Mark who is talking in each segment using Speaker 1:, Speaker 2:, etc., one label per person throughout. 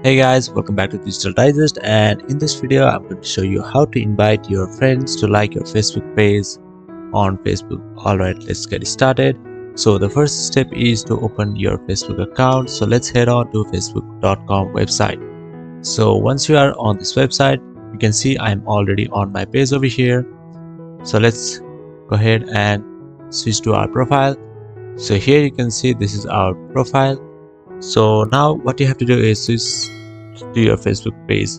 Speaker 1: Hey guys, welcome back to Digital Digest, and in this video I'm going to show you how to invite your friends to like your Facebook page on Facebook. Alright, let's get started. So the first step is to open your Facebook account. So let's head on to facebook.com website. So once you are on this website, you can see I'm already on my page over here. So let's go ahead and switch to our profile. So here you can see this is our profile. So now what you have to do is switch to your Facebook page.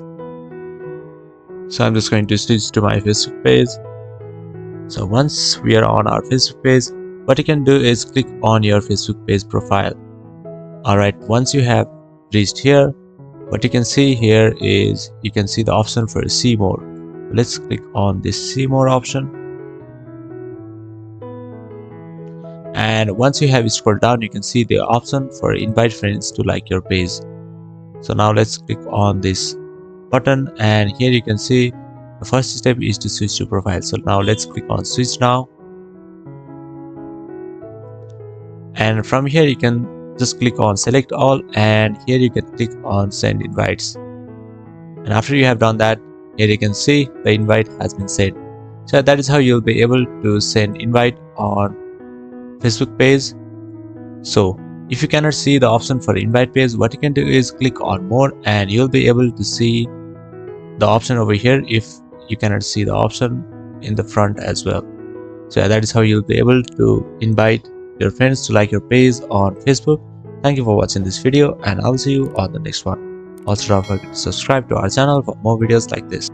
Speaker 1: So I'm just going to switch to my Facebook page. So once we are on our Facebook page, what you can do is click on your Facebook page profile. Alright, once you have reached here, what you can see here is you can see the option for see more. Let's click on this see more option. And once you have scrolled down, you can see the option for invite friends to like your page. So now let's click on this button, and here you can see the first step is to switch to profile. So now let's click on switch now, and from here you can just click on select all, and here you can click on send invites. And after you have done that, here you can see the invite has been sent. So that is how you'll be able to send invite on Facebook page. So if you cannot see the option for invite page, what you can do is click on more, and you'll be able to see the option over here if you cannot see the option in the front as well. So that is how you'll be able to invite your friends to like your page on Facebook. Thank you for watching this video, and I'll see you on the next one. Also don't forget to subscribe to our channel for more videos like this.